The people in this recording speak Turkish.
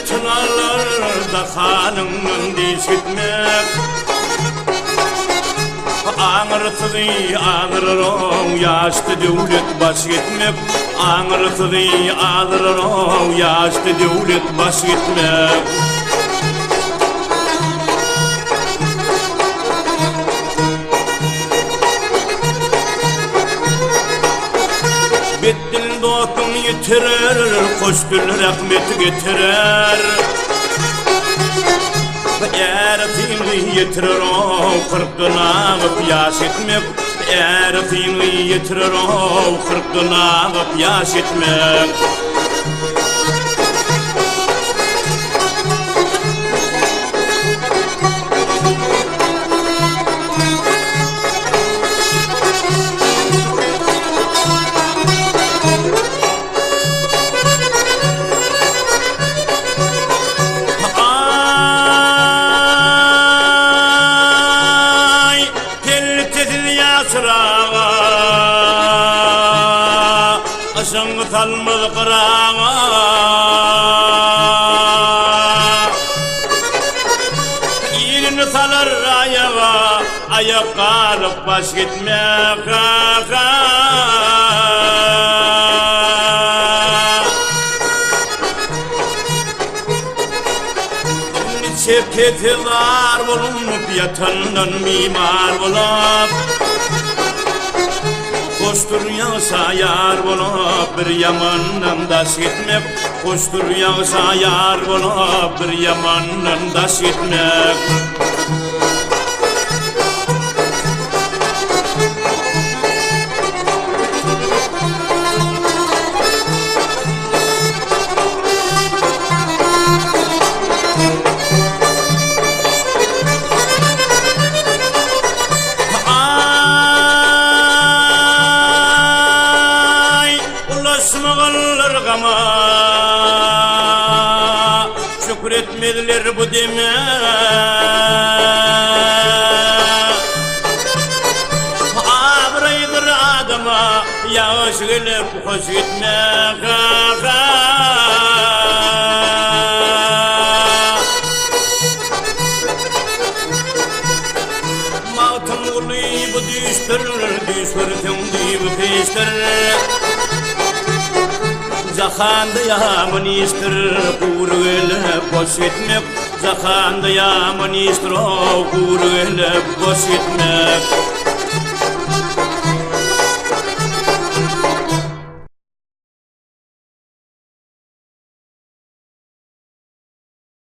Çınalarda hanımın dişitmek Ağırtıdı ağırırım yaşlı devlet baş etmek Ağırtıdı ağırırım yaşlı devlet baş etmek Bittin dostum yitirir, koştul rahmet getirir Eretini yitirir o kırkına gıp yaş etmek Eretini yitirir o kırkına gıp yaş etmek Aşın talmız kırağa İğrini salar ayağa Ayak kalıp baş gitmek Şevketi var bulunup yatandan mimar bulup Koştur yağsa yar bulup bir yamandan daş gitmek Koştur yağsa yar bulup bir yamandan daş gitmek Şükretmeliler bu deme Abraydır adama Yağış gelip hoş gitmek Mağtım ulu bu düştür Düştür bu peştir Zakanda yaman istir kuruyla boş etmek Zakanda yaman istir kuruyla boş etmek